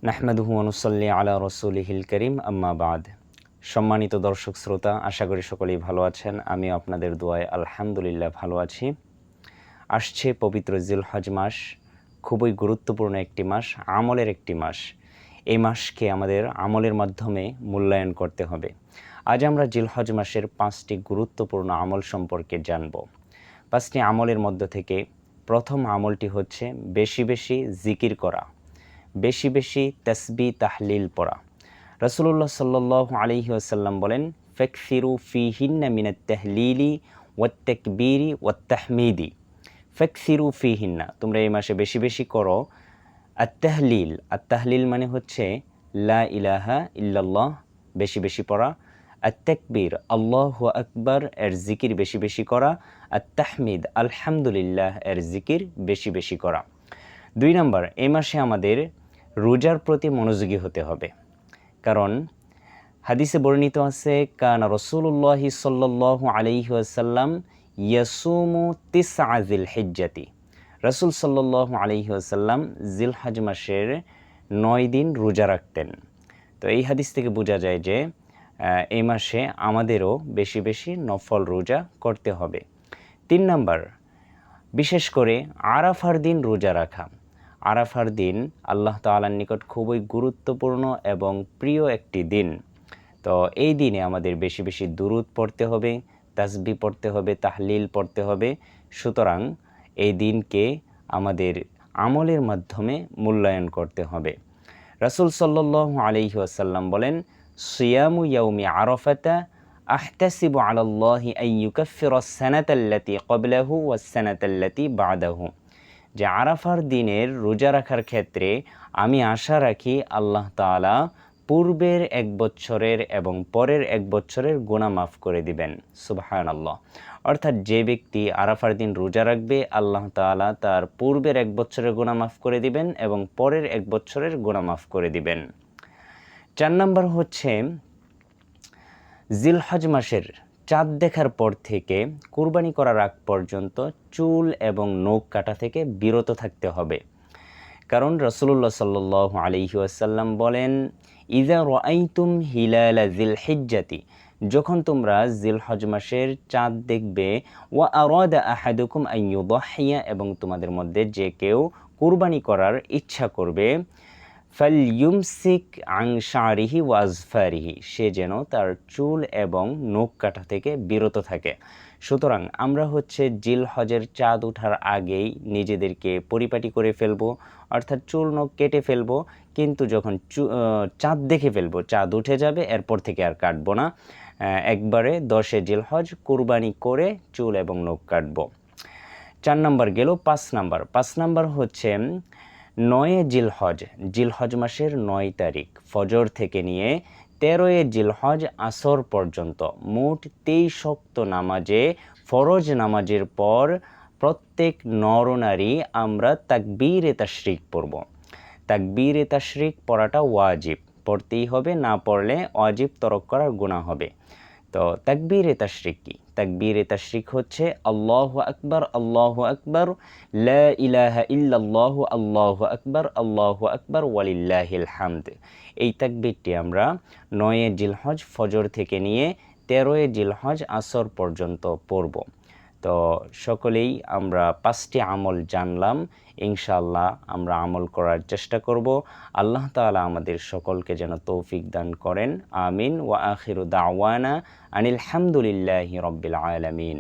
নাহমাদুহু ওয়া নুসাল্লি আলা রাসূলিহিল কারীম আম্মা বাদ। সম্মানিত দর্শক শ্রোতা, আশা করি সকলেই ভালো আছেন। আমি আপনাদের দোয়ায় আলহামদুলিল্লাহ ভালো আছি। আসছে পবিত্র জিলহজ মাস, খুবই গুরুত্বপূর্ণ একটি মাস, আমলের একটি মাস। এই মাসকে আমাদের আমলের মাধ্যমে মূল্যায়ন করতে হবে। আজ আমরা জিলহজ মাসের 5টি গুরুত্বপূর্ণ আমল সম্পর্কে জানব। 5টি আমলের মধ্য থেকে প্রথম আমলটি হচ্ছে বেশি বেশি জিকির করা, বেশি বেশি তাসবিহ তাহলিল পড়া। রাসূলুল্লাহ সাল্লাল্লাহু আলাইহি ওয়াসাল্লাম বলেন, ফাকসিরু ফিহিন্না মিনাত তাহলিলি ওয়াত তাকবীরি ওয়াত তাহমিদি। ফাকসিরু ফিহিন্না, তোমরা এই মাসে বেশি বেশি করো আত-তাহলিল। আত-তাহলিল মানে হচ্ছে লা ইলাহা ইল্লাল্লাহ, বেশি বেশি পড়া। আত-তাকবীর, আল্লাহু আকবার এর জিকির বেশি বেশি করা। আত-তাহমিদ, আলহামদুলিল্লাহ এর জিকির বেশি বেশি করা। 2 নম্বর, এই মাসে আমাদের রোজার প্রতি মনোযোগী হতে হবে। কারণ হাদিসে বর্ণিত আছে, কানা রাসূলুল্লাহি সাল্লাল্লাহু আলাইহি ওয়াসাল্লাম ইয়াসুমু তিসআ যিলহিজ্জাতি। রাসূল সাল্লাল্লাহু আলাইহি ওয়াসাল্লাম জিলহজ মাসের 9 দিন রোজা রাখতেন। তো এই হাদিস থেকে বোঝা যায় যে এই মাসে আমাদেরও বেশি বেশি নফল রোজা করতে হবে। 3 নম্বর, বিশেষ করে আরাফার দিন রোজা রাখা। আরাফার দিন আল্লাহ তাআলার নিকট খুবই গুরুত্বপূর্ণ এবং প্রিয় একটি দিন। তো এই দিনে আমাদের বেশি বেশি দুরূদ পড়তে হবে, তাসবিহ পড়তে হবে, তাহলিল পড়তে হবে। সুতরাং এই দিনকে আমাদের আমলের মাধ্যমে মূল্যায়ন করতে হবে। রাসূল সাল্লাল্লাহু আলাইহি ওয়াসাল্লাম বলেন, সিয়ামু ইয়াউমি আরাফাতা আহতাসিবু আলাল্লাহি আন ইউকাফফিরাস সানাতাল্লাতী ক্বাবলাহু ওয়াস সানাতাল্লাতী বা'দাহু। যে আরাফার দিনের রোজা রাখার ক্ষেত্রে আমি আশা রাখি আল্লাহ তাআলা পূর্বের 1 বছরের এবং পরের 1 বছরের গুনাহ মাফ করে দিবেন। সুবহানাল্লাহ। অর্থাৎ যে ব্যক্তি আরাফার দিন রোজা রাখবে, আল্লাহ তাআলা তার পূর্বের 1 বছরের গুনাহ মাফ করে দিবেন এবং পরের 1 বছরের গুনাহ মাফ করে দিবেন। 4 নম্বর হচ্ছে, জিলহজ মাসের চাঁদ দেখার পর থেকে কুরবানি করার আগ পর্যন্ত চুল এবং নখ কাটা থেকে বিরত থাকতে হবে। কারণ রাসূলুল্লাহ সাল্লাল্লাহু আলাইহি ওয়াসাল্লাম বলেন, ইযা রাআইতুম হিলালা যিলহিজ্জাতি, যখন তোমরা জিলহজ মাসের চাঁদ দেখবে, ওয়া আরাদা আহাদুকুম আন ইউদাহিয়া, এবং তোমাদের মধ্যে যে কেউ কুরবানি করার ইচ্ছা করবে, ফালইউমসিক আন শারিহি ওয়া আযফারিহি, সে যেন তার চুল এবং নখ কাটা থেকে বিরত থাকে। সুতরাং আমরা হচ্ছে জিলহজের চাঁদ ওঠার আগেই নিজেদেরকে পরিপাটি করে ফেলবো, অর্থাৎ চুল নখ কেটে ফেলবো। কিন্তু যখন চাঁদ দেখে ফেলবো, চাঁদ উঠে যাবে, এরপর থেকে আর কাটবো না। একবারে 10 জিলহজ কুরবানি করে চুল এবং নখ কাটবো। 4 নম্বর গেল। 5 নম্বর হচ্ছে 9 জিলহজ, জিলহজ মাসের 9 তারিখ ফজর থেকে নিয়ে 13 জিলহজ আসর পর্যন্ত মোট 23 ওয়াক্ত নামাজে, ফরজ নামাজের পর প্রত্যেক নরনারী আমরা তাকবীরে তাশরিক পড়ব। তাকবীরে তাশরিক পড়াটা ওয়াজিব, পড়তেই হবে, না পড়লে ওয়াজিব তরক করার গুনাহ হবে। তো তাকবীরে তাশরিক কি? তাকবীরে তাশরিক হচ্ছে আল্লাহু আকবার, লা ইলাহা ইল্লাল্লাহু, আল্লাহু আকবার ওয়ালিল্লাহিল হামদ। এই তাকবীরটি আমরা 9 জিলহজ ফজর থেকে নিয়ে 13 জিলহজ আসর পর্যন্ত পড়ব। তো সকলেই আমরা 5টি আমল জানলাম। ইনশাআল্লাহ আমরা আমল করার চেষ্টা করব। আল্লাহ তাআলা আমাদের সকলকে যেন তৌফিক দান করেন। আমিন। ওয়া আখিরু দাওয়ানা আনিল হামদুলিল্লাহি রাব্বিল আলামিন।